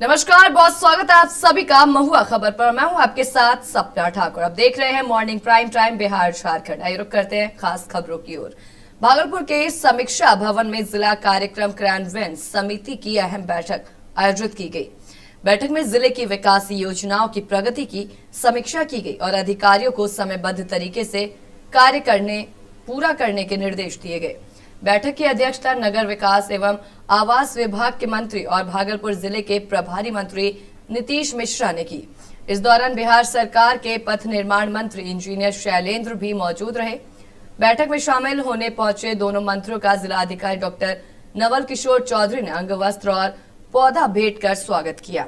नमस्कार, बहुत स्वागत है आप सभी का महुआ खबर पर। मैं हूं आपके साथ सपना ठाकुर। अब देख रहे हैं morning prime time Bihar Jharkhand. आइए रुक करते हैं खास खबरों की ओर। भागलपुर के समीक्षा भवन में जिला कार्यक्रम क्रियान्वयन समिति की अहम बैठक आयोजित की गई। बैठक में जिले की विकास योजनाओं की प्रगति की समीक्षा की गई और अधिकारियों को समयबद्ध तरीके से कार्य पूरा करने के निर्देश दिए गए। बैठक की अध्यक्षता नगर विकास एवं आवास विभाग के मंत्री और भागलपुर जिले के प्रभारी मंत्री नीतीश मिश्रा ने की। इस दौरान बिहार सरकार के पथ निर्माण मंत्री इंजीनियर शैलेंद्र भी मौजूद रहे। बैठक में शामिल होने पहुंचे दोनों मंत्रियों का जिलाधिकारी डॉक्टर नवल किशोर चौधरी ने अंग वस्त्र और पौधा भेंट कर स्वागत किया।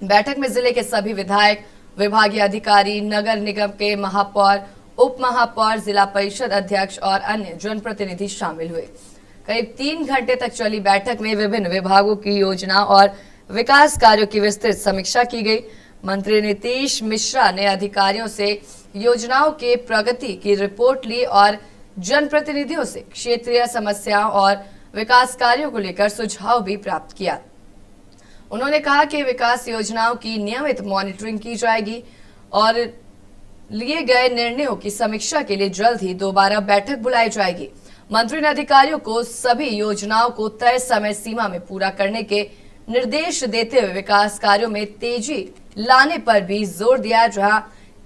बैठक में जिले के सभी विधायक, विभागीय अधिकारी, नगर निगम के महापौर, उप महापौर, जिला परिषद अध्यक्ष और अन्य जनप्रतिनिधि शामिल हुए। करीब 3 घंटे तक चली बैठक में विभिन्न विभागों की योजना और विकास कार्यों की विस्तृत समीक्षा की गई। मंत्री नीतीश मिश्रा ने अधिकारियों से योजनाओं के प्रगति की रिपोर्ट ली और जनप्रतिनिधियों से क्षेत्रीय समस्याओं और विकास कार्यों को लेकर सुझाव भी प्राप्त किया। उन्होंने कहा कि विकास योजनाओं की नियमित मॉनिटरिंग की जाएगी और लिए गए निर्णयों की समीक्षा के लिए जल्द ही दोबारा बैठक बुलाई जाएगी। मंत्री ने अधिकारियों को सभी योजनाओं को तय समय सीमा में पूरा करने के निर्देश देते हुए विकास कार्यों में तेजी लाने पर भी जोर दिया। जहां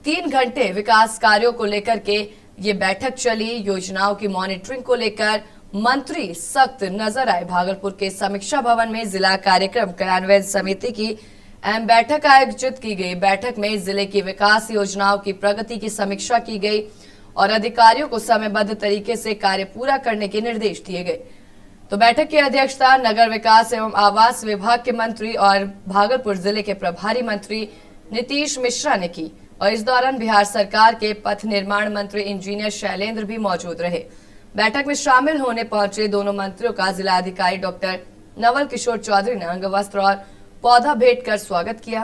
3 घंटे विकास कार्यों को लेकर के ये बैठक चली, योजनाओं की मॉनिटरिंग को लेकर मंत्री सख्त नजर आए। भागलपुर के समीक्षा भवन में जिला कार्यक्रम क्रियान्वयन समिति की अहम बैठक आयोजित की गई। बैठक में जिले की विकास योजनाओं की प्रगति की समीक्षा की गई और अधिकारियों को समयबद्ध तरीके से कार्य पूरा करने के निर्देश दिए गए। तो बैठक की अध्यक्षता नगर विकास एवं आवास विभाग के मंत्री और भागलपुर जिले के प्रभारी मंत्री नीतीश मिश्रा ने की और इस दौरान बिहार सरकार के पथ निर्माण मंत्री इंजीनियर शैलेंद्र भी मौजूद रहे। बैठक में शामिल होने पहुंचे दोनों मंत्रियों का जिलाधिकारी डॉक्टर नवल किशोर चौधरी ने अंग वस्त्र और पौधा भेंट कर स्वागत किया।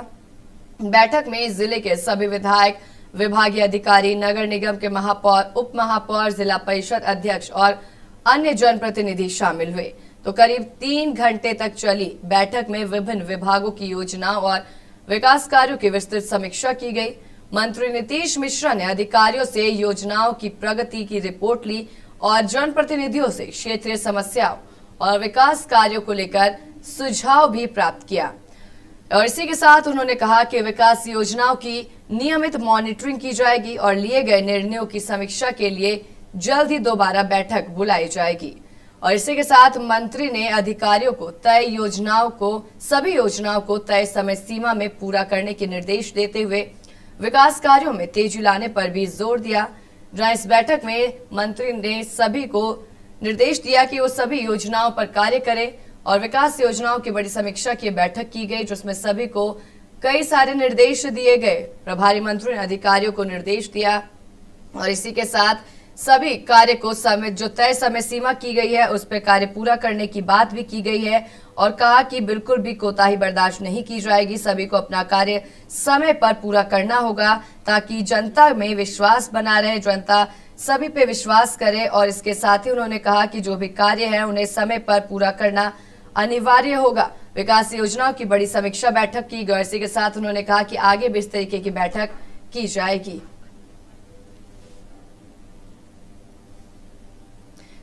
बैठक में जिले के सभी विधायक, विभागीय अधिकारी, नगर निगम के महापौर, उप महापौर, जिला परिषद अध्यक्ष और अन्य जनप्रतिनिधि शामिल हुए। तो करीब 3 घंटे तक चली बैठक में विभिन्न विभागों की योजनाओं और विकास कार्यों की विस्तृत समीक्षा की गई। मंत्री नीतीश मिश्रा ने अधिकारियों से योजनाओं की प्रगति की रिपोर्ट ली और जनप्रतिनिधियों से क्षेत्रीय समस्याओं और विकास कार्यों को लेकर सुझाव भी प्राप्त किया। और इसी के साथ उन्होंने कहा कि विकास योजनाओं की नियमित मॉनिटरिंग की जाएगी और लिए गए निर्णयों की समीक्षा के लिए जल्द ही दोबारा बैठक बुलाई जाएगी। और इसी के साथ मंत्री ने अधिकारियों को सभी योजनाओं को तय समय सीमा में पूरा करने के निर्देश देते हुए विकास कार्यों में तेजी लाने पर भी जोर दिया। जहां इस बैठक में मंत्री ने सभी को निर्देश दिया कि वो सभी योजनाओं पर कार्य करें और विकास योजनाओं की बड़ी समीक्षा की बैठक की गई, जिसमें सभी को कई सारे निर्देश दिए गए। प्रभारी मंत्री ने अधिकारियों को निर्देश दिया और इसी के साथ सभी कार्य को जो तय समय सीमा की गई है उस पर कार्य पूरा करने की बात भी की गई है और कहा कि बिल्कुल भी कोताही बर्दाश्त नहीं की जाएगी। सभी को अपना कार्य समय पर पूरा करना होगा ताकि जनता में विश्वास बना रहे, जनता सभी पे विश्वास करे। और इसके साथ ही उन्होंने कहा कि जो भी कार्य है उन्हें समय पर पूरा करना अनिवार्य होगा। विकास योजनाओं की बड़ी समीक्षा बैठक की गई। इसी के साथ उन्होंने कहा कि आगे भी इस तरीके की बैठक की जाएगी।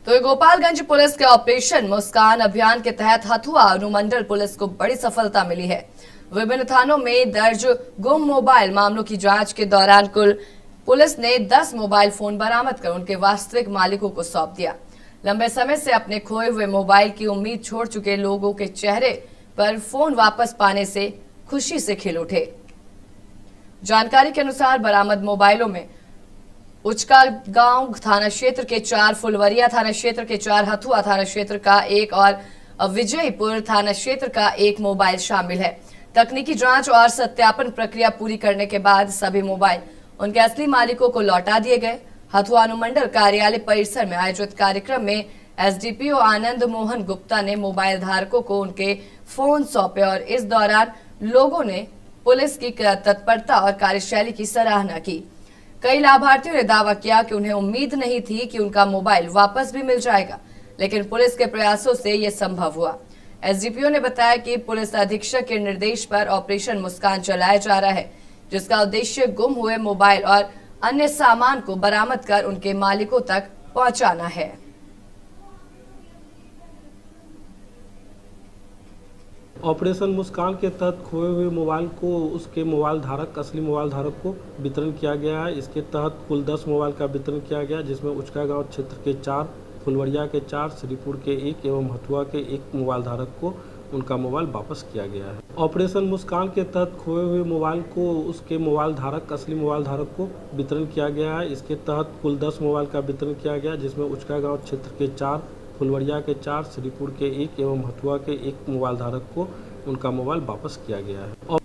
तो गोपालगंज पुलिस के ऑपरेशन मुस्कान अभियान के तहत हथुआ अनुमंडल पुलिस को बड़ी सफलता मिली है। विभिन्न थानों में दर्ज गुम मोबाइल मामलों की जांच के दौरान पुलिस ने 10 मोबाइल फोन बरामद कर उनके वास्तविक मालिकों को सौंप दिया। लंबे समय से अपने खोए हुए मोबाइल की उम्मीद छोड़ चुके लोगों के चेहरे पर फोन वापस पाने से खुशी से खिल उठे। जानकारी के अनुसार बरामद मोबाइलों में उचका गांव थाना क्षेत्र के 4, फुलवरिया थाना क्षेत्र के 4, हथुआ थाना क्षेत्र का 1 और विजयपुर थाना क्षेत्र का 1 मोबाइल शामिल है। तकनीकी जांच और सत्यापन प्रक्रिया पूरी करने के बाद सभी मोबाइल उनके असली मालिकों को लौटा दिए गए। हथुआ अनुमंडल कार्यालय परिसर में आयोजित कार्यक्रम में एसडीपीओ आनंद मोहन गुप्ता ने मोबाइल धारकों को उनके फोन सौंपे और इस दौरान लोगों ने पुलिस की तत्परता और कार्यशैली की सराहना की। कई लाभार्थियों ने दावा किया कि उन्हें उम्मीद नहीं थी कि उनका मोबाइल वापस भी मिल जाएगा, लेकिन पुलिस के प्रयासों से यह संभव हुआ। एसडीपीओ ने बताया कि पुलिस अधीक्षक के निर्देश पर ऑपरेशन मुस्कान चलाया जा रहा है, जिसका उद्देश्य गुम हुए मोबाइल और अन्य सामान को बरामद कर उनके मालिकों तक पहुंचाना है। ऑपरेशन मुस्कान के तहत खोए हुए मोबाइल को उसके मोबाइल धारक असली मोबाइल धारक को वितरण किया गया है। इसके तहत कुल 10 मोबाइल का वितरण किया गया, जिसमें उचका गांव क्षेत्र के 4, फुलवरिया के 4, श्रीपुर के 1 एवं हथुआ के 1 मोबाइल धारक को उनका मोबाइल वापस किया गया है। ऑपरेशन मुस्कान के तहत खोए हुए मोबाइल को उसके मोबाइल धारक असली मोबाइल धारक को वितरण किया गया है। इसके तहत कुल 10 मोबाइल का वितरण किया गया, जिसमें उचका गांव क्षेत्र के 4, फुलवरिया के 4, श्रीपुर के 1 एवं हथुआ के 1 मोबाइल धारक को उनका मोबाइल वापस किया गया है।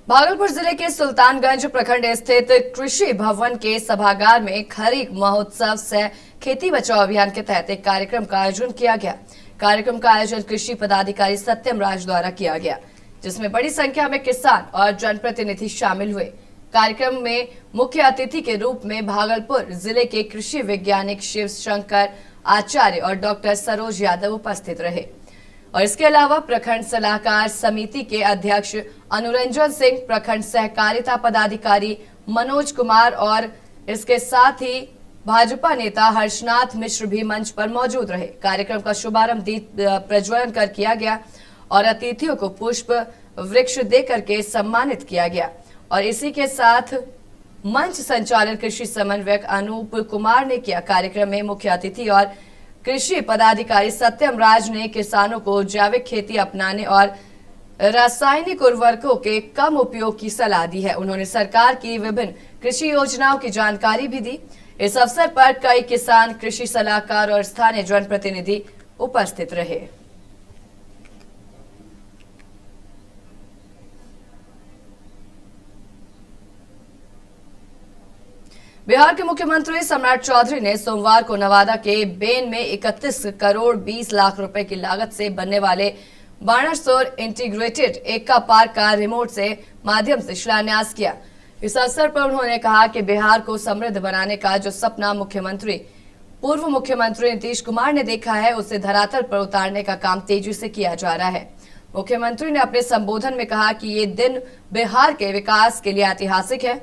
भागलपुर जिले के सुल्तानगंज प्रखंड स्थित कृषि भवन के सभागार में खरीफ महोत्सव से खेती बचाओ अभियान के तहत एक कार्यक्रम का आयोजन किया गया। कार्यक्रम का आयोजन कृषि पदाधिकारी सत्यम राज द्वारा किया गया, जिसमें बड़ी संख्या में किसान और जनप्रतिनिधि शामिल हुए। कार्यक्रम में मुख्य अतिथि के रूप में भागलपुर जिले के कृषि वैज्ञानिक शिव शंकर आचार्य और डॉक्टर सरोज यादव उपस्थित रहे और इसके अलावा प्रखंड सलाहकार समिति के अध्यक्ष अनुरंजन सिंह, प्रखंड सहकारिता पदाधिकारी मनोज कुमार और इसके साथ ही भाजपा नेता हर्षनाथ मिश्र भी मंच पर मौजूद रहे। कार्यक्रम का शुभारंभ दीप प्रज्वलन कर किया गया और अतिथियों को पुष्प वृक्ष देकर के सम्मानित किया गया और इसी के साथ मंच संचालन कृषि समन्वयक अनूप कुमार ने किया। कार्यक्रम में मुख्य अतिथि और कृषि पदाधिकारी सत्यम राज ने किसानों को जैविक खेती अपनाने और रासायनिक उर्वरकों के कम उपयोग की सलाह दी है। उन्होंने सरकार की विभिन्न कृषि योजनाओं की जानकारी भी दी। इस अवसर पर कई किसान, कृषि सलाहकार और स्थानीय जनप्रतिनिधि उपस्थित रहे। बिहार के मुख्यमंत्री सम्राट चौधरी ने सोमवार को नवादा के बेन में 31 करोड़ 20 लाख रुपए की लागत से बनने वाले बाणासुर इंटीग्रेटेड एक्का पार्क का रिमोट से माध्यम से शिलान्यास किया। इस अवसर पर उन्होंने कहा कि बिहार को समृद्ध बनाने का जो सपना पूर्व मुख्यमंत्री नीतीश कुमार ने देखा है, उसे धरातल पर उतारने का काम तेजी से किया जा रहा है। मुख्यमंत्री ने अपने संबोधन में कहा कि ये दिन बिहार के विकास के लिए ऐतिहासिक है।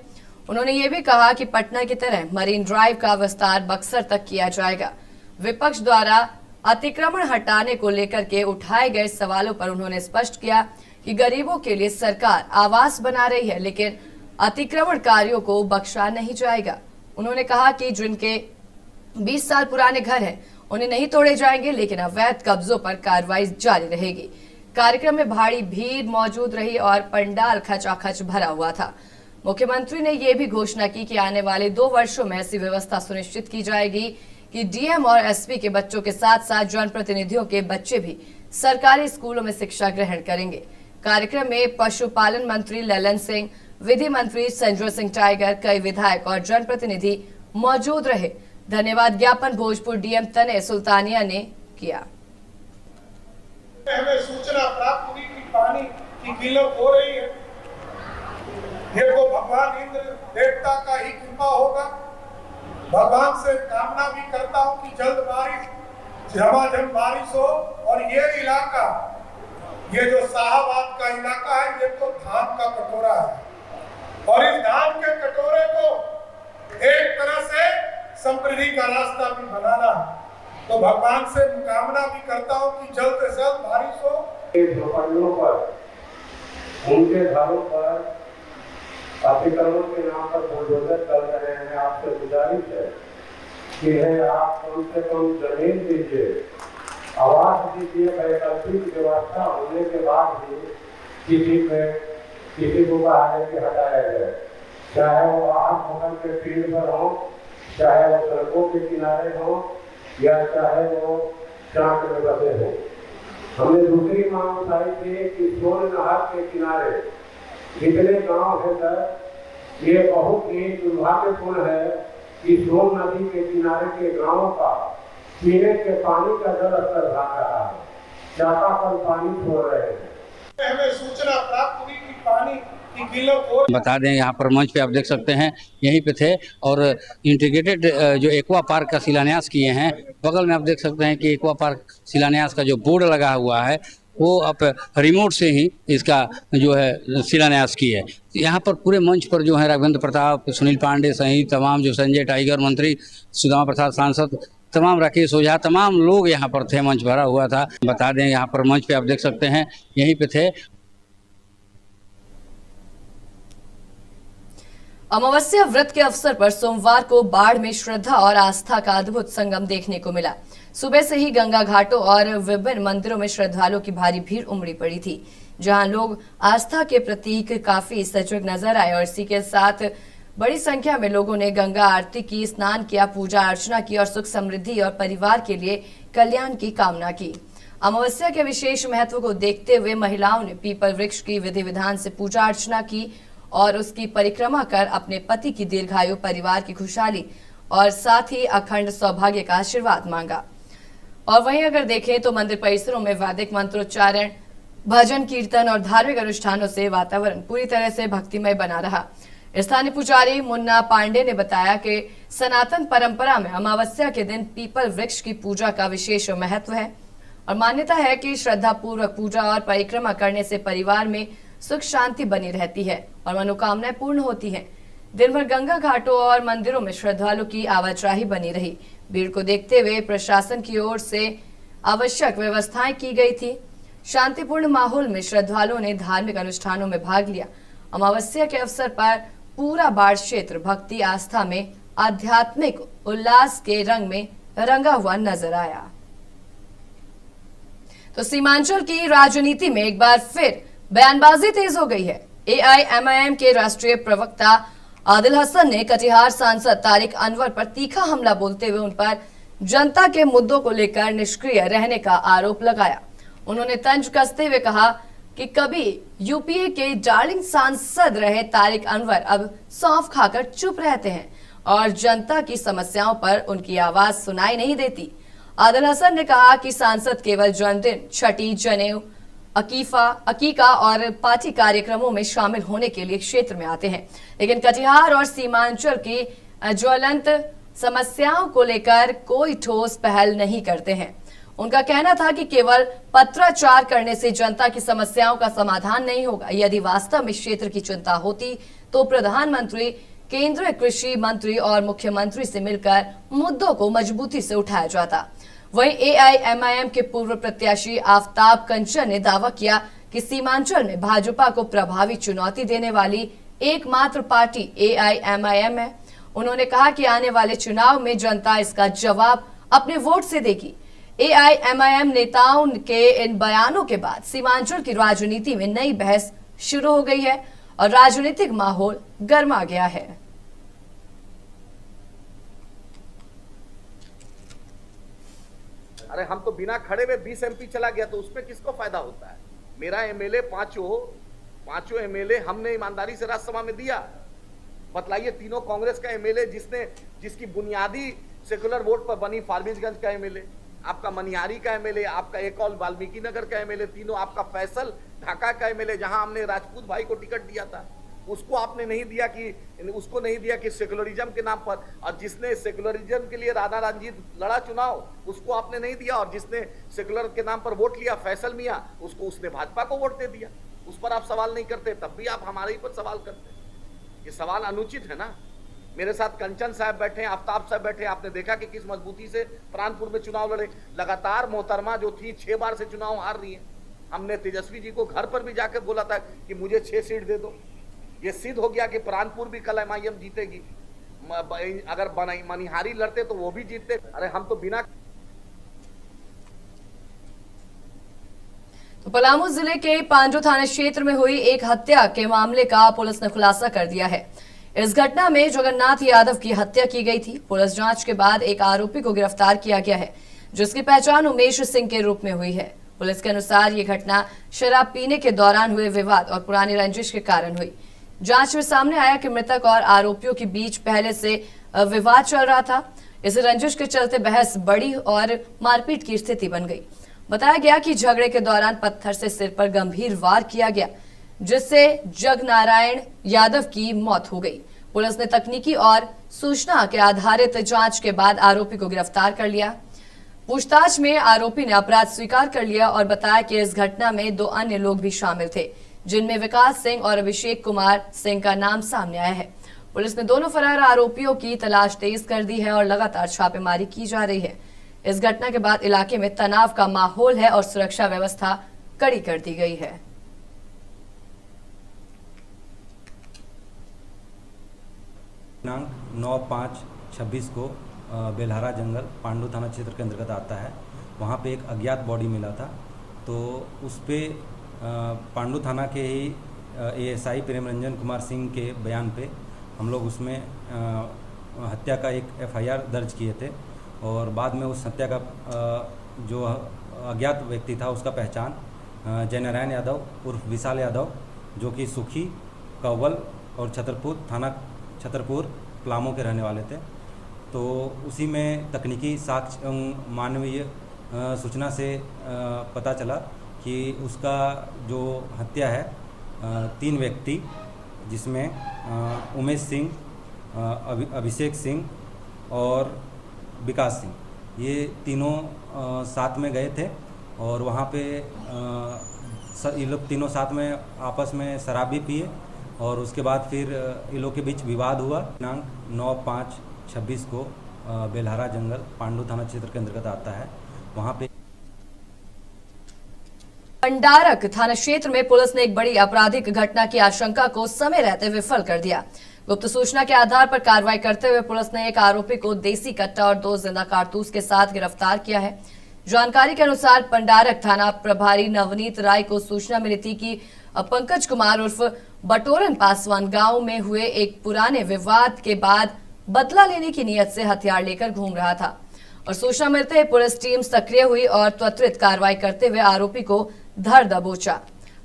उन्होंने ये भी कहा कि पटना की तरह मरीन ड्राइव का विस्तार बक्सर तक किया जाएगा। विपक्ष द्वारा अतिक्रमण हटाने को लेकर के उठाए गए सवालों पर उन्होंने स्पष्ट किया कि गरीबों के लिए सरकार आवास बना रही है, लेकिन अतिक्रमणकारियों को बख्शा नहीं जाएगा। उन्होंने कहा कि जिनके 20 साल पुराने घर हैं, उन्हें नहीं तोड़े जाएंगे, लेकिन अवैध कब्जों पर कार्रवाई जारी रहेगी। कार्यक्रम में भारी भीड़ मौजूद रही और पंडाल खचाखच भरा हुआ था। मुख्यमंत्री ने यह भी घोषणा की कि आने वाले 2 वर्षों में ऐसी व्यवस्था सुनिश्चित की जाएगी कि डीएम और एसपी के बच्चों के साथ साथ जनप्रतिनिधियों के बच्चे भी सरकारी स्कूलों में शिक्षा ग्रहण करेंगे। कार्यक्रम में पशुपालन मंत्री ललन सिंह, विधि मंत्री संजय सिंह टाइगर, कई विधायक और जनप्रतिनिधि मौजूद रहे। धन्यवाद ज्ञापन भोजपुर डीएम तने सुल्तानिया ने किया। हमें सूचना प्राप्त हुई कि पानी की किल्लत हो रही है। ये तो भगवान इंद्र देवता का ही कृपा होगा। भगवान से कामना भी करता हूँ कि जल्द बारिश, झमाझम बारिश हो और ये इलाका, ये जो शाहबाद का इलाका है, ये तो धान का कटोरा है और इस धान के कटोरे को एक तरह से समृद्धि का रास्ता भी बनाना है। तो भगवान से कामना भी करता हूँ कि जल्द से जल्द बारिश हो। झोपड़ियों पर, उनके घरों पर अतिक्रमण के नाम पर बुलडोजर चल रहे हैं। आपसे गुजारिश है कि आप कम से कम जमीन दीजिए, आवास दीजिए। वैकल्पिक व्यवस्था होने के बाद भी किसी को कहा कि हटाया जाए, चाहे वो आग भवन के फील्ड पर हो, चाहे वो सड़कों के किनारे हो या चाहे वो चाक में बसे हो। हमने दूसरी मांग उठाई थी कि सोन नहर के किनारे जितने गांव है सर, ये बहुत ही दुर्भाग्यपूर्ण है कि सोन नदी के किनारे के गांवों का पीने के पानी का जल स्तर घट रहा है, चापाकल पानी छोड़ रहे हैं। हमें सूचना प्राप्त हुई कि पानी की किल्लत हो। बता दें, यहाँ पर मंच पे आप देख सकते हैं, यहीं पे थे और इंटीग्रेटेड जो एक्वा पार्क का शिलान्यास किए हैं बगल में आप देख सकते हैं कि एक्वा पार्क शिलान्यास का जो बोर्ड लगा हुआ है वो आप रिमोट से ही इसका जो है शिलान्यास की है। यहाँ पर पूरे मंच पर जो है राघवेंद्र प्रताप, सुनील पांडे सहित तमाम जो संजय टाइगर मंत्री, सुदामा प्रसाद सांसद, तमाम राकेश ओझा, तमाम लोग यहाँ पर थे। मंच भरा हुआ था। बता दें यहाँ पर मंच पे आप देख सकते हैं यहीं पे थे। अमावस्या व्रत के अवसर पर सोमवार को बाढ़ में श्रद्धा और आस्था का अद्भुत संगम देखने को मिला। सुबह से ही गंगा घाटों और विभिन्न मंदिरों में श्रद्धालुओं की भारी भीड़ उमड़ी पड़ी थी, जहां लोग आस्था के प्रतीक काफी सजग नजर आए और इसी के साथ बड़ी संख्या में लोगों ने गंगा आरती की, स्नान किया, पूजा अर्चना की और सुख समृद्धि और परिवार के लिए कल्याण की कामना की। अमावस्या के विशेष महत्व को देखते हुए महिलाओं ने पीपल वृक्ष की विधि विधान से पूजा अर्चना की और उसकी परिक्रमा कर अपने पति की दीर्घायु, परिवार की खुशहाली और साथ ही अखंड सौभाग्य का आशीर्वाद मांगा। और वहीं अगर देखें तो मंदिर परिसरों में वैदिक मंत्रोच्चारण, भजन कीर्तन और धार्मिक अनुष्ठानों से वातावरण पूरी तरह से भक्तिमय बना रहा। स्थानीय पुजारी मुन्ना पांडे ने बताया कि सनातन परंपरा में अमावस्या के दिन पीपल वृक्ष की पूजा का विशेष महत्व है और मान्यता है कि श्रद्धा पूर्वक पूजा और परिक्रमा करने से परिवार में सुख शांति बनी रहती है और मनोकामनाएं पूर्ण होती हैं। दिन भर गंगा घाटों और मंदिरों में श्रद्धालुओं की आवाजाही बनी रही। भीड़ को देखते हुए प्रशासन की ओर से आवश्यक व्यवस्थाएं की गई थी। शांतिपूर्ण माहौल में श्रद्धालुओं ने धार्मिक अनुष्ठानों में भाग लिया। अमावस्या के अवसर पर पूरा बाढ़ क्षेत्र भक्ति आस्था में आध्यात्मिक उल्लास के रंग में रंगा हुआ नजर आया। तो सीमांचल की राजनीति में एक बार फिर बयानबाजी तेज हो गई है। एआईएमआईएम के राष्ट्रीय प्रवक्ता आदिल हसन ने कटिहार सांसद तारिक अनवर पर तीखा हमला बोलते हुए उन पर जनता के मुद्दों को लेकर निष्क्रिय रहने का आरोप लगाया। उन्होंने तंज कसते हुए कहा कि कभी यूपीए के डार्लिंग सांसद रहे तारिक अनवर अब सौंफ खाकर चुप रहते हैं और जनता की समस्याओं पर उनकी आवाज सुनाई नहीं देती। आदिल हसन ने कहा कि सांसद केवल जन्मदिन, छठी, जनेऊ, अकीका और पार्टी कार्यक्रमों में शामिल होने के लिए क्षेत्र में आते हैं, लेकिन कटिहार और सीमांचल की ज्वलंत समस्याओं को लेकर कोई ठोस पहल नहीं करते हैं। उनका कहना था कि केवल पत्राचार करने से जनता की समस्याओं का समाधान नहीं होगा। यदि वास्तव में क्षेत्र की चिंता होती तो प्रधानमंत्री, केंद्रीय कृषि मंत्री और मुख्यमंत्री से मिलकर मुद्दों को मजबूती से उठाया जाता। वहीं एआईएमआईएम के पूर्व प्रत्याशी आफ्ताब कंचन ने दावा किया कि सीमांचल में भाजपा को प्रभावी चुनौती देने वाली एकमात्र पार्टी एआईएमआईएम है। उन्होंने कहा कि आने वाले चुनाव में जनता इसका जवाब अपने वोट से देगी। एआईएमआईएम नेताओं के इन बयानों के बाद सीमांचल की राजनीति में नई बहस शुरू हो गई है और राजनीतिक माहौल गर्मा गया है। अरे हम तो बिना खड़े में 20 एमपी चला गया तो उसमें किसको फायदा होता है? मेरा एमएलए पांचों एमएलए हमने ईमानदारी से राज्यसभा में दिया। बतलाइए, तीनों कांग्रेस का एमएलए जिसकी बुनियादी सेकुलर वोट पर बनी फारबिसगंज का एमएलए, आपका मनिहारी का एमएलए, आपका एक और वाल्मीकि नगर का एमएलए, तीनों आपका फैसल ढाका का एमएलए जहां हमने राजपूत भाई को टिकट दिया था, उसको आपने नहीं दिया कि सेकुलरिज्म के नाम पर, और जिसने सेकुलरिज्म के लिए राणा रणजीत लड़ा चुनाव उसको आपने नहीं दिया, और जिसने सेकुलर के नाम पर वोट लिया फैसल मियां उसने भाजपा को वोट दे दिया। उस पर आप सवाल नहीं करते, तब भी आप हमारे ही पर सवाल करते। ये सवाल अनुचित है ना। मेरे साथ कंचन साहब बैठे, आफ्ताब साहब बैठे, आपने देखा कि किस मजबूती से प्राणपुर में चुनाव लड़े। लगातार मोहतरमा जो थी 6 बार से चुनाव हार रही है। हमने तेजस्वी जी को घर पर भी जाकर बोला था कि मुझे 6 सीट दे दो। ये सिद्ध हो गया कि प्राणपुर भी कल एमआईएम जीतेगी। अगर मनिहारी लड़ते तो वो भी जीतते। अरे हम तो बिना। तो पलामू जिले के पांडु थाना क्षेत्र में हुई एक हत्या के मामले का पुलिस ने खुलासा कर दिया है। इस घटना में जगन्नाथ यादव की हत्या की गई थी। पुलिस जांच के बाद एक आरोपी को गिरफ्तार किया गया है, जिसकी पहचान उमेश सिंह के रूप में हुई है। पुलिस के अनुसार ये घटना शराब पीने के दौरान हुए विवाद और पुरानी रंजिश के कारण हुई। जांच में सामने आया कि मृतक और आरोपियों के बीच पहले से विवाद चल रहा था। इस रंजिश के चलते बहस बढ़ी और मारपीट की स्थिति बन गई। बताया गया कि झगड़े के दौरान पत्थर से सिर पर गंभीर वार किया गया, जिससे जगनारायण यादव की मौत हो गई। पुलिस ने तकनीकी और सूचना के आधारित जांच के बाद आरोपी को गिरफ्तार कर लिया। पूछताछ में आरोपी ने अपराध स्वीकार कर लिया और बताया कि इस घटना में 2 अन्य लोग भी शामिल थे, जिनमें विकास सिंह और अभिषेक कुमार सिंह का नाम सामने आया है। पुलिस ने दोनों फरार आरोपियों की तलाश तेज कर दी है और लगातार छापेमारी की जा रही है। इस घटना के बाद इलाके में तनाव का माहौल है और सुरक्षा व्यवस्था कड़ी कर दी गई है। दिनांक 9/5/26 को बेलहारा जंगल पांडु थाना क्षेत्र के अंतर्गत आता है। वहाँ पे एक अज्ञात बॉडी मिला था, तो उस पर पांडु थाना के ही एएसआई प्रेमरंजन कुमार सिंह के बयान पे हम लोग उसमें हत्या का एक एफआईआर दर्ज किए थे और बाद में उस हत्या का जो अज्ञात व्यक्ति था उसका पहचान जयनारायण यादव उर्फ विशाल यादव, जो कि सुखी, कव्वल और छतरपुर पलामू के रहने वाले थे। तो उसी में तकनीकी साक्ष्य मानवीय सूचना से पता चला कि उसका जो हत्या है 3 व्यक्ति, जिसमें उमेश सिंह, अभिषेक सिंह और विकास सिंह, ये तीनों साथ में गए थे और वहाँ पे ये लोग तीनों साथ में आपस में शराब भी पिए और उसके बाद फिर इन लोग के बीच विवाद हुआ। दिनांक 9/5/26 को बेलहारा जंगल पांडु थाना क्षेत्र के अंतर्गत आता है। वहाँ पे पंडारक थाना क्षेत्र में पुलिस ने एक बड़ी आपराधिक घटना की आशंका को समय रहते विफल कर दिया। गुप्त सूचना के आधार पर कार्रवाई करते हुए पुलिस ने एक आरोपी को देसी कट्टा और 2 जिंदा कारतूस के साथ गिरफ्तार किया है। जानकारी के अनुसार पंडारक थाना प्रभारी नवनीत राय को सूचना मिली थी कि पंकज कुमार उर्फ बटोरन पासवान गांव में हुए एक पुराने विवाद के बाद बदला लेने की नीयत से हथियार लेकर घूम रहा था और सूचना मिलते ही पुलिस टीम सक्रिय हुई और त्वरित कार्रवाई करते हुए आरोपी को धर दबोचा।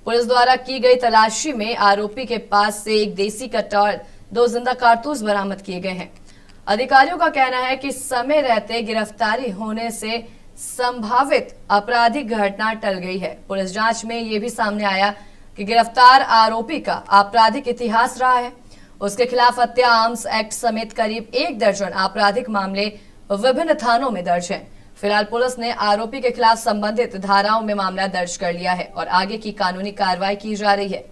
पुलिस द्वारा की गई तलाशी में आरोपी के पास से एक देसी कट्टा और 2 जिंदा कारतूस बरामद किए गए हैं। अधिकारियों का कहना है कि समय रहते गिरफ्तारी होने से संभावित आपराधिक घटना टल गई है। पुलिस जांच में यह भी सामने आया कि गिरफ्तार आरोपी का आपराधिक इतिहास रहा है। उसके खिलाफ हत्या आर्म्स एक्ट समेत करीब 1 दर्जन आपराधिक मामले विभिन्न थानों में दर्ज हैं। फिलहाल पुलिस ने आरोपी के खिलाफ संबंधित धाराओं में मामला दर्ज कर लिया है और आगे की कानूनी कार्रवाई की जा रही है।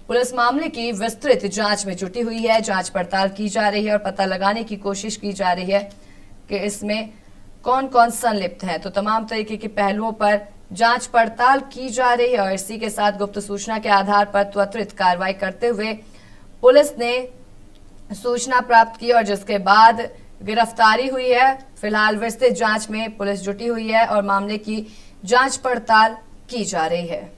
पुलिस मामले की विस्तृत जांच में जुटी हुई है। जांच पड़ताल की जा रही है और पता लगाने की कोशिश की जा रही है कि इसमें कौन कौन संलिप्त है। तो तमाम तरीके के पहलुओं पर जांच पड़ताल की जा रही है और इसी के साथ गुप्त सूचना के आधार पर त्वरित कार्रवाई करते हुए पुलिस ने सूचना प्राप्त की और जिसके बाद गिरफ्तारी हुई है। फिलहाल विस्तृत जांच में पुलिस जुटी हुई है और मामले की जांच पड़ताल की जा रही है।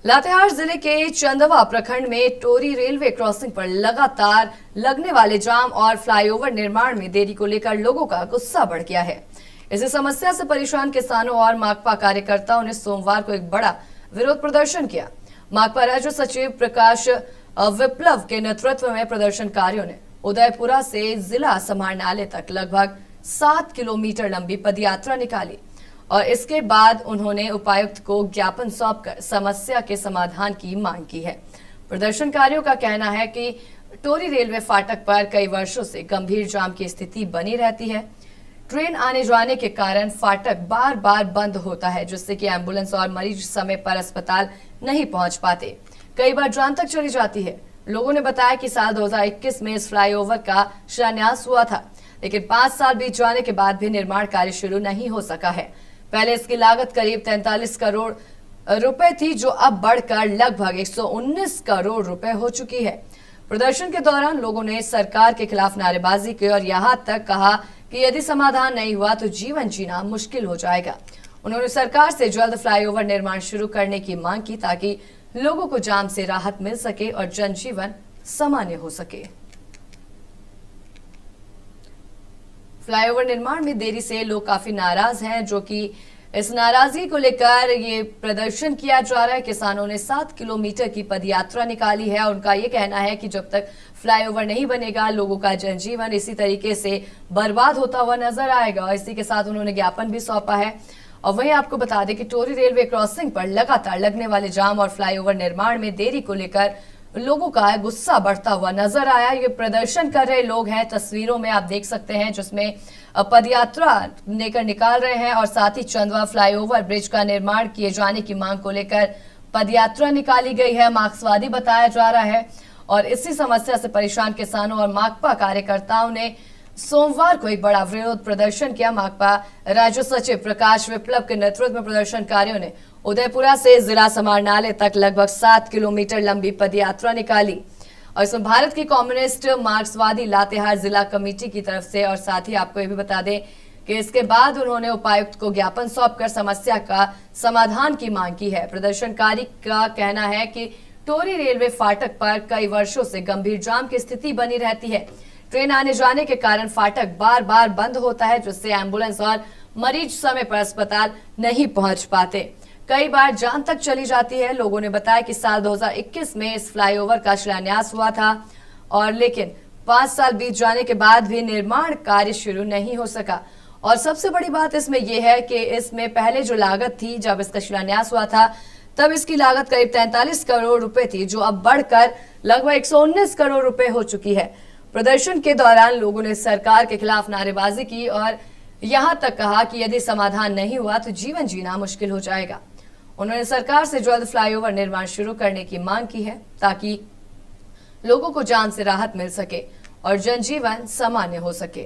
लातेहार जिले के चंदवा प्रखंड में टोरी रेलवे क्रॉसिंग पर लगातार लगने वाले जाम और फ्लाईओवर निर्माण में देरी को लेकर लोगों का गुस्सा बढ़ गया है। इसी समस्या से परेशान किसानों और माकपा कार्यकर्ताओं ने सोमवार को एक बड़ा विरोध प्रदर्शन किया। माकपा राज्य सचिव प्रकाश विप्लव के नेतृत्व में प्रदर्शनकारियों ने उदयपुरा से जिला समाहरणालय तक लगभग 7 किलोमीटर लंबी पदयात्रा निकाली और इसके बाद उन्होंने उपायुक्त को ज्ञापन सौंपकर समस्या के समाधान की मांग की है। प्रदर्शनकारियों का कहना है कि टोरी रेलवे फाटक पर कई वर्षों से गंभीर जाम की स्थिति बनी रहती है। ट्रेन आने जाने के कारण फाटक बार बार बंद होता है, जिससे कि एम्बुलेंस और मरीज समय पर अस्पताल नहीं पहुंच पाते। कई बार जान तक चली जाती है। लोगों ने बताया कि साल 2021 में इस फ्लाईओवर का शिलान्यास हुआ था, लेकिन 5 साल बीत जाने के बाद भी निर्माण कार्य शुरू नहीं हो सका है। पहले इसकी लागत करीब 43 करोड़ रुपए थी, जो अब बढ़कर लगभग 119 करोड़ रुपए हो चुकी है। प्रदर्शन के दौरान लोगों ने सरकार के खिलाफ नारेबाजी की और यहां तक कहा कि यदि समाधान नहीं हुआ तो जीवन जीना मुश्किल हो जाएगा। उन्होंने सरकार से जल्द फ्लाईओवर निर्माण शुरू करने की मांग की ताकि लोगों को जाम से राहत मिल सके और जनजीवन सामान्य हो सके। फ्लाईओवर निर्माण में देरी से लोग काफी नाराज हैं, जो कि इस नाराजगी को लेकर ये प्रदर्शन किया जा रहा है। किसानों ने 7 किलोमीटर की पदयात्रा निकाली है। उनका ये कहना है कि जब तक फ्लाईओवर नहीं बनेगा, लोगों का जनजीवन इसी तरीके से बर्बाद होता हुआ नजर आएगा। इसी के साथ उन्होंने ज्ञापन भी सौंपा है। और वहीं आपको बता दें कि टोरी रेलवे क्रॉसिंग पर लगातार लगने वाले जाम और फ्लाईओवर निर्माण में देरी को लेकर लोगों का गुस्सा बढ़ता हुआ नजर आया। ये प्रदर्शन कर रहे लोग हैं, तस्वीरों में आप देख सकते हैं, जिसमें पदयात्रा लेकर निकाल रहे हैं और साथ ही चंदवा फ्लाईओवर ब्रिज का निर्माण किए जाने की मांग को लेकर पदयात्रा निकाली गई है। मार्क्सवादी बताया जा रहा है और इसी समस्या से परेशान किसानों और माकपा कार्यकर्ताओं ने सोमवार को एक बड़ा विरोध प्रदर्शन किया। माकपा राज्य सचिव प्रकाश विप्लव के नेतृत्व में प्रदर्शनकारियों ने उदयपुरा से जिला समाहरणालय तक लगभग 7 किलोमीटर लंबी पदयात्रा निकाली और इसमें भारत की कम्युनिस्ट मार्क्सवादी लातेहार जिला कमेटी की तरफ से, और साथ ही आपको ये भी बता दें कि इसके बाद उन्होंने उपायुक्त को ज्ञापन सौंपकर समस्या का समाधान की मांग की है। प्रदर्शनकारी का कहना है कि टोरी रेलवे फाटक पर कई वर्षों से गंभीर जाम की स्थिति बनी रहती है। ट्रेन आने जाने के कारण फाटक बार बार बंद होता है, जिससे एम्बुलेंस और मरीज समय पर अस्पताल नहीं पहुंच पाते। कई बार जान तक चली जाती है। लोगों ने बताया कि साल 2021 में इस फ्लाईओवर का शिलान्यास हुआ था और लेकिन 5 साल बीत जाने के बाद भी निर्माण कार्य शुरू नहीं हो सका। और सबसे बड़ी बात इसमें यह है कि इसमें पहले जो लागत थी, जब इसका शिलान्यास हुआ था तब इसकी लागत करीब 43 करोड़ रुपए थी, जो अब बढ़कर लगभग 119 करोड़ रुपए हो चुकी है। प्रदर्शन के दौरान लोगों ने सरकार के खिलाफ नारेबाजी की और यहां तक कहा कि यदि समाधान नहीं हुआ तो जीवन जीना मुश्किल हो जाएगा। उन्होंने सरकार से जल्द फ्लाईओवर निर्माण शुरू करने की मांग की है ताकि लोगों को जान से राहत मिल सके और जनजीवन सामान्य हो सके।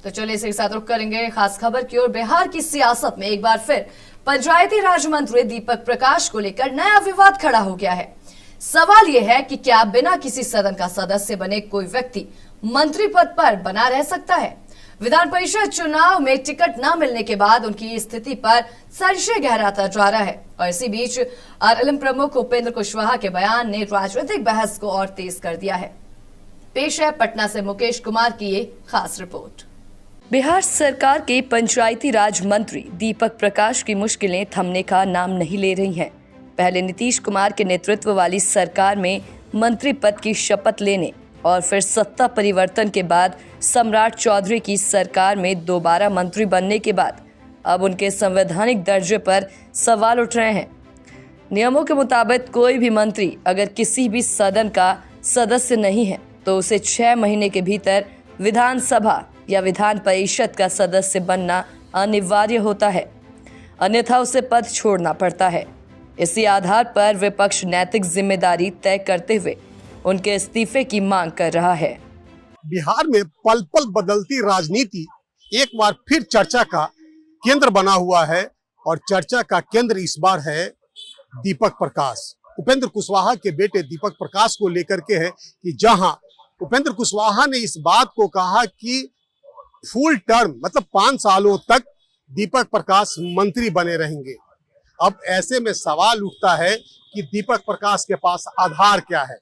तो चलिए इसी के साथ रुक करेंगे खास खबर की ओर। बिहार की सियासत में एक बार फिर पंचायती राज मंत्री दीपक प्रकाश को लेकर नया विवाद खड़ा हो गया है। सवाल यह है कि क्या बिना किसी सदन का सदस्य बने कोई व्यक्ति मंत्री पद पर बना रह सकता है? विधान परिषद चुनाव में टिकट न मिलने के बाद उनकी स्थिति पर संशय गहराता जा रहा है और इसी बीच आरएलएम प्रमुख उपेंद्र कुशवाहा के बयान ने राजनीतिक बहस को और तेज कर दिया है। पेश है पटना से मुकेश कुमार की ये खास रिपोर्ट। बिहार सरकार के पंचायती राज मंत्री दीपक प्रकाश की मुश्किलें थमने का नाम नहीं ले रही हैं। पहले नीतीश कुमार के नेतृत्व वाली सरकार में मंत्री पद की शपथ लेने और फिर सत्ता परिवर्तन के बाद सम्राट चौधरी की सरकार में दोबारा मंत्री बनने के बाद अब उनके संवैधानिक दर्जे पर सवाल उठ रहे हैं। नियमों के मुताबिक कोई भी मंत्री अगर किसी भी सदन का सदस्य नहीं है तो उसे 6 महीने के भीतर विधानसभा या विधान परिषद का सदस्य बनना अनिवार्य होता है, अन्यथा उसे पद छोड़ना पड़ता है। इसी आधार पर विपक्ष नैतिक जिम्मेदारी तय करते हुए उनके इस्तीफे की मांग कर रहा है। बिहार में पल पल बदलती राजनीति एक बार फिर चर्चा का केंद्र बना हुआ है और चर्चा का केंद्र इस बार है दीपक प्रकाश। उपेंद्र कुशवाहा के बेटे दीपक प्रकाश को लेकर के है कि जहां उपेंद्र कुशवाहा ने इस बात को कहा कि फुल टर्म मतलब 5 सालों तक दीपक प्रकाश मंत्री बने रहेंगे। अब ऐसे में सवाल उठता है कि दीपक प्रकाश के पास आधार क्या है।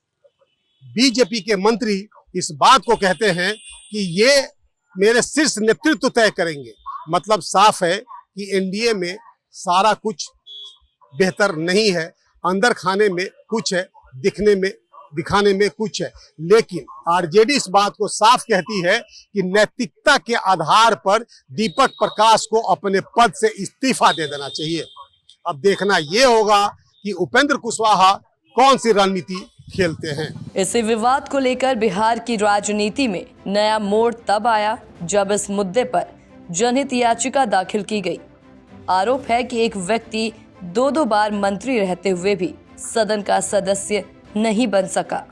बीजेपी के मंत्री इस बात को कहते हैं कि ये मेरे शीर्ष नेतृत्व तय करेंगे। मतलब साफ है कि एनडीए में सारा कुछ बेहतर नहीं है, अंदर खाने में कुछ है, दिखाने में कुछ है। लेकिन आरजेडी इस बात को साफ कहती है कि नैतिकता के आधार पर दीपक प्रकाश को अपने पद से इस्तीफा दे देना चाहिए। अब देखना यह होगा कि उपेंद्र कुशवाहा कौन सी रणनीति खेलते हैं। इसी विवाद को लेकर बिहार की राजनीति में नया मोड़ तब आया जब इस मुद्दे पर जनहित याचिका दाखिल की गई। आरोप है कि एक व्यक्ति 2 बार मंत्री रहते हुए भी सदन का सदस्य नहीं बन सका,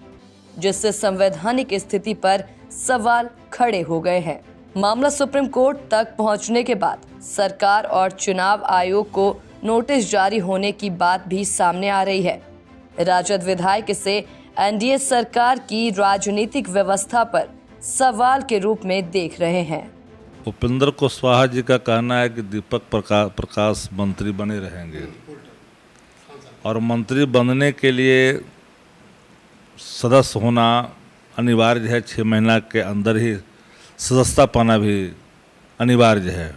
जिससे संवैधानिक स्थिति पर सवाल खड़े हो गए हैं। मामला सुप्रीम कोर्ट तक पहुंचने के बाद सरकार और चुनाव आयोग को नोटिस जारी होने की बात भी सामने आ रही है। राजद विधायक इसे एनडीए सरकार की राजनीतिक व्यवस्था पर सवाल के रूप में देख रहे हैं। उपेंद्र कुशवाहा जी का कहना है कि दीपक प्रकाश मंत्री बने रहेंगे और मंत्री बनने के लिए सदस्य होना अनिवार्य है, 6 महीना के अंदर ही सदस्यता पाना भी अनिवार्य है।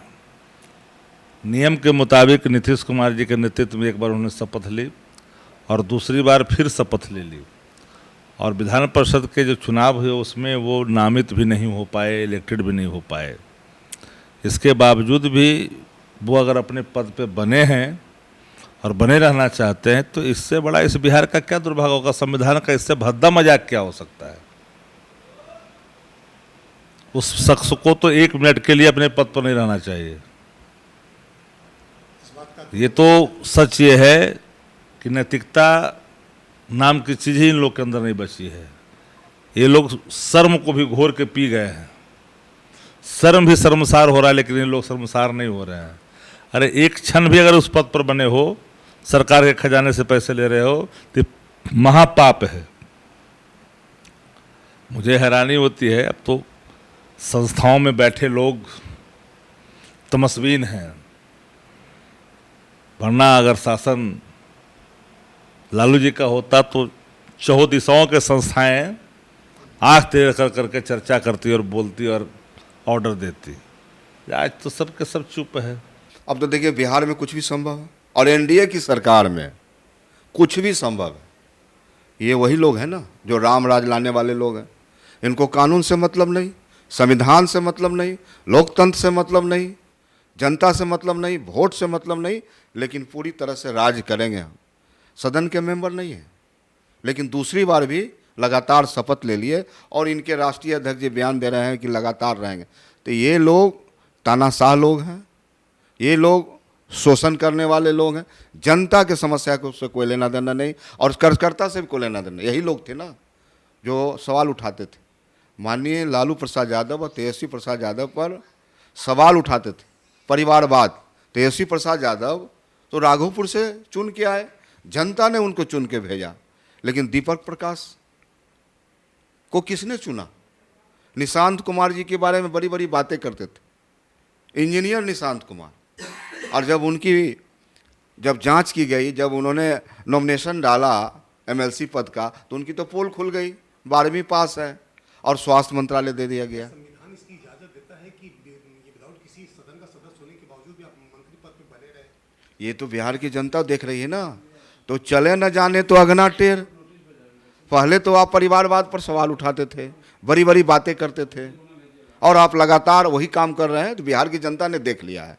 नियम के मुताबिक नीतीश कुमार जी के नेतृत्व में एक बार उन्होंने शपथ ली और दूसरी बार फिर शपथ ले ली, और विधान परिषद के जो चुनाव हुए उसमें वो नामित भी नहीं हो पाए, इलेक्टेड भी नहीं हो पाए। इसके बावजूद भी वो अगर अपने पद पे बने हैं और बने रहना चाहते हैं तो इससे बड़ा इस बिहार का क्या दुर्भाग्य होगा, संविधान का इससे भद्दा मजाक क्या हो सकता है। उस शख्स को तो 1 मिनट के लिए अपने पद पर नहीं रहना चाहिए। ये तो सच ये है कि नैतिकता नाम की चीज़ ही इन लोग के अंदर नहीं बची है। ये लोग शर्म को भी घोर के पी गए हैं। शर्म भी शर्मसार हो रहा है, लेकिन ये लोग शर्मसार नहीं हो रहे हैं। अरे एक क्षण भी अगर उस पद पर बने हो, सरकार के खजाने से पैसे ले रहे हो, तो महापाप है। मुझे हैरानी होती है, अब तो संस्थाओं में बैठे लोग तमस्वीन हैं, वरना अगर शासन लालू जी का होता तो चौहों दिशाओं के संस्थाएं आंख टेढ़ कर करके चर्चा करती और बोलती और ऑर्डर देती। आज तो सब के सब चुप है। अब तो देखिए बिहार में कुछ भी संभव है और एनडीए की सरकार में कुछ भी संभव है। ये वही लोग हैं ना जो राम राज लाने वाले लोग हैं। इनको कानून से मतलब नहीं, संविधान से मतलब नहीं, लोकतंत्र से मतलब नहीं, जनता से मतलब नहीं, वोट से मतलब नहीं, लेकिन पूरी तरह से राज करेंगे हम। सदन के मेंबर नहीं है, लेकिन दूसरी बार भी लगातार शपथ ले लिए और इनके राष्ट्रीय अध्यक्ष जी बयान दे रहे हैं कि लगातार रहेंगे। तो ये लोग तानाशाह लोग हैं, ये लोग शोषण करने वाले लोग हैं। जनता के समस्या को उससे कोई लेना देना नहीं और कार्यकर्ता से भी कोई लेना देना। यही लोग थे ना जो सवाल उठाते थे, माननीय लालू प्रसाद यादव और तेजस्वी प्रसाद यादव पर सवाल उठाते थे परिवारवाद। तेजस्वी प्रसाद यादव तो राघोपुर से चुन के आए, जनता ने उनको चुन के भेजा, लेकिन दीपक प्रकाश को किसने चुना? निशांत कुमार जी के बारे में बड़ी बड़ी बातें करते थे, इंजीनियर निशांत कुमार। और जब जांच की गई, जब उन्होंने नॉमिनेशन डाला एमएलसी पद का, तो उनकी तो पोल खुल गई, 12वीं पास है और स्वास्थ्य मंत्रालय दे दिया गया। संविधान इसकी इजाजत देता है कि विदाउट किसी सदन का सदस्य होने के बावजूद भी आप मंत्री पद पे बने रहे। ये तो बिहार की जनता देख रही है ना। तो चले न जाने तो अगना टेर। पहले तो आप परिवारवाद पर सवाल उठाते थे, बड़ी बड़ी बातें करते थे, और आप लगातार वही काम कर रहे हैं। तो बिहार की जनता ने देख लिया है,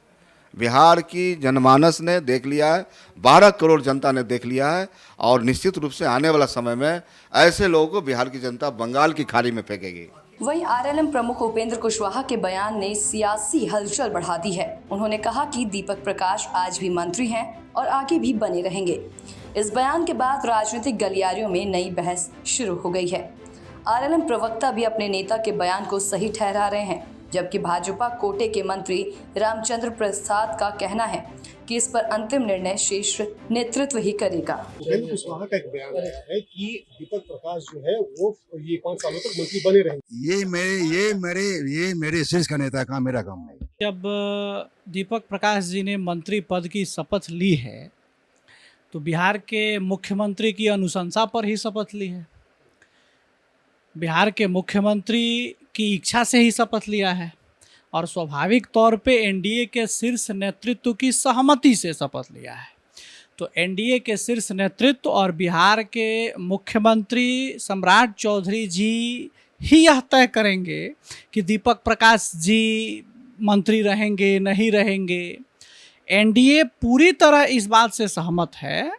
बिहार की जनमानस ने देख लिया है, 12 करोड़ जनता ने देख लिया है। और निश्चित रूप से आने वाला समय में ऐसे लोगों को बिहार की जनता बंगाल की खाड़ी में फेंकेगी। वहीं आरएलएम प्रमुख उपेंद्र कुशवाहा के बयान ने सियासी हलचल बढ़ा दी है। उन्होंने कहा कि दीपक प्रकाश आज भी मंत्री हैं और आगे भी बने रहेंगे। इस बयान के बाद राजनीतिक गलियारियों में नई बहस शुरू हो गई है। आरएलएम प्रवक्ता भी अपने नेता के बयान को सही ठहरा रहे हैं, जबकि भाजपा कोटे के मंत्री रामचंद्र प्रसाद का कहना है कि इस पर अंतिम निर्णय शीर्ष नेतृत्व ही करेगा। उपेंद्र कुशवाहा का एक बयान आया है कि दीपक प्रकाश जो है वो ये 5 सालों तक मंत्री बने रहेंगे। ये मेरे शीर्ष का नेता का मेरा काम नहीं। जब दीपक प्रकाश जी ने मंत्री पद की शपथ ली है तो बिहार के मुख्यमंत्री की अनुशंसा पर ही शपथ ली है। बिहार के मुख्यमंत्री की इच्छा से ही शपथ लिया है और स्वाभाविक तौर पे एनडीए के शीर्ष नेतृत्व की सहमति से शपथ लिया है। तो एनडीए के शीर्ष नेतृत्व और बिहार के मुख्यमंत्री सम्राट चौधरी जी ही यह तय करेंगे कि दीपक प्रकाश जी मंत्री रहेंगे नहीं रहेंगे। एनडीए पूरी तरह इस बात से सहमत है,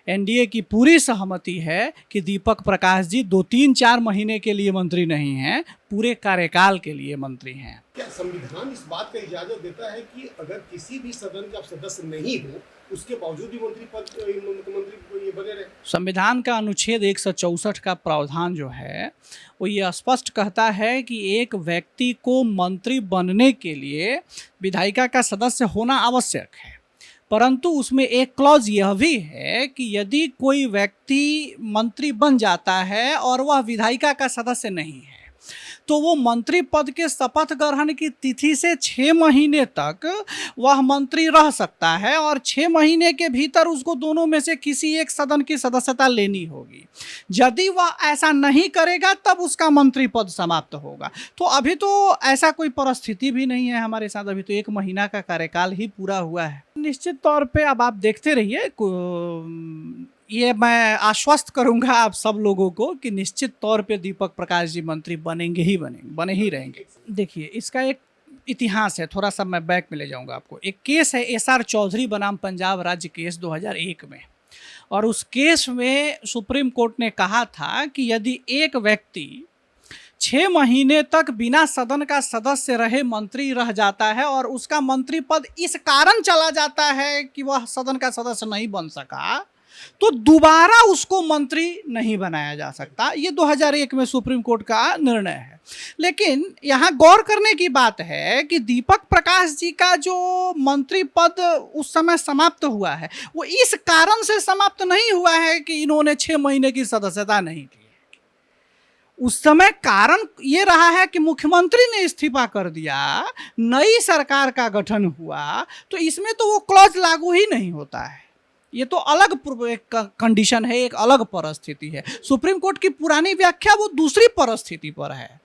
एनडीए की पूरी सहमति है कि दीपक प्रकाश जी 2-3-4 महीने के लिए मंत्री नहीं हैं, पूरे कार्यकाल के लिए मंत्री हैं। क्या संविधान इस बात का इजाजत देता है कि अगर किसी भी सदन का सदस्य नहीं हो उसके बावजूद भी मुख्यमंत्री ये बने रहे? संविधान का अनुच्छेद 164 का प्रावधान जो है वो ये स्पष्ट कहता है कि एक व्यक्ति को मंत्री बनने के लिए विधायिका का सदस्य होना आवश्यक है, परंतु उसमें एक क्लॉज यह भी है कि यदि कोई व्यक्ति मंत्री बन जाता है और वह विधायिका का सदस्य नहीं है तो वो मंत्री पद के शपथ ग्रहण की तिथि से 6 महीने तक वह मंत्री रह सकता है और 6 महीने के भीतर उसको दोनों में से किसी एक सदन की सदस्यता लेनी होगी। यदि वह ऐसा नहीं करेगा तब उसका मंत्री पद समाप्त होगा। तो अभी तो ऐसा कोई परिस्थिति भी नहीं है हमारे साथ, अभी तो 1 महीना का कार्यकाल ही पूरा हुआ है। निश्चित तौर पे अब आप देखते रहिए, ये मैं आश्वस्त करूंगा आप सब लोगों को कि निश्चित तौर पे दीपक प्रकाश जी मंत्री बनेंगे ही बने ही रहेंगे। देखिए, इसका एक इतिहास है, थोड़ा सा मैं बैक में ले जाऊंगा आपको। एक केस है SR चौधरी बनाम पंजाब राज्य केस 2001 में, और उस केस में सुप्रीम कोर्ट ने कहा था कि यदि एक व्यक्ति 6 महीने तक बिना सदन का सदस्य रहे मंत्री रह जाता है और उसका मंत्री पद इस कारण चला जाता है कि वह सदन का सदस्य नहीं बन सका, तो दोबारा उसको मंत्री नहीं बनाया जा सकता। ये 2001 में सुप्रीम कोर्ट का निर्णय है। लेकिन यहाँ गौर करने की बात है कि दीपक प्रकाश जी का जो मंत्री पद उस समय समाप्त हुआ है वो इस कारण से समाप्त नहीं हुआ है कि इन्होंने 6 महीने की सदस्यता नहीं की। उस समय कारण ये रहा है कि मुख्यमंत्री ने इस्तीफा कर दिया, नई सरकार का गठन हुआ, तो इसमें तो वो क्लॉज लागू ही नहीं होता है। ये तो अलग एक कंडीशन है, एक अलग परिस्थिति है। सुप्रीम कोर्ट की पुरानी व्याख्या वो दूसरी परिस्थिति पर है।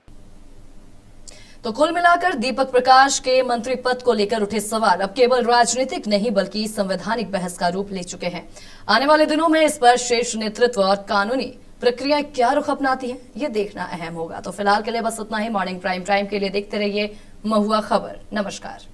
तो कुल मिलाकर दीपक प्रकाश के मंत्री पद को लेकर उठे सवाल अब केवल राजनीतिक नहीं बल्कि संवैधानिक बहस का रूप ले चुके हैं। आने वाले दिनों में इस पर शीर्ष नेतृत्व और कानूनी प्रक्रियाएं क्या रुख अपनाती हैं, ये देखना अहम होगा। तो फिलहाल के लिए बस उतना ही। मॉर्निंग प्राइम टाइम के लिए देखते रहिए महुआ खबर। नमस्कार।